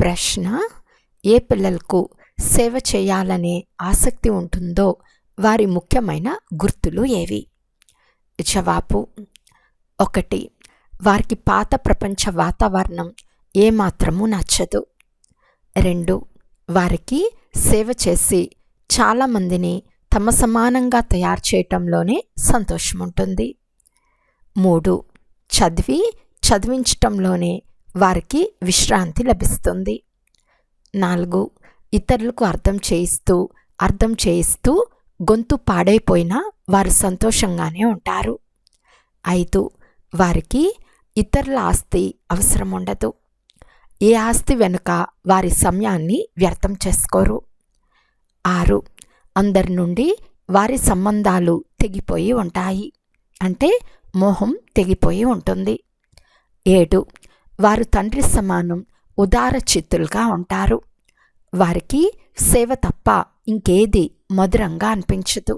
ప్రశ్న: ఏ పిల్లలకు సేవ చేయాలనే ఆసక్తి ఉంటుందో వారి ముఖ్యమైన గుర్తులు ఏవి? జవాబు: 1. వారికి పాత ప్రపంచ వాతావరణం ఏమాత్రమూ నచ్చదు. 2. వారికి సేవ చేసి చాలామందిని తమ సమానంగా తయారు చేయటంలోనే సంతోషం ఉంటుంది. 3. చదివించటంలోనే వారికి విశ్రాంతి లభిస్తుంది. 4. ఇతరులకు అర్థం చేయిస్తూ గొంతు పాడైపోయినా వారు సంతోషంగానే ఉంటారు. 5. వారికి ఇతరుల ఆస్తి అవసరం ఉండదు. ఏ ఆస్తి వెనుక వారి సమయాన్ని వ్యర్థం చేసుకోరు. 6. అందరి నుండి వారి సంబంధాలు తెగిపోయి ఉంటాయి, అంటే మోహం తెగిపోయి ఉంటుంది. 7. వారు తండ్రి సమానం ఉదార చిత్తులుగా ఉంటారు. వారికి సేవ తప్ప ఇంకేది మధురంగా అనిపించదు.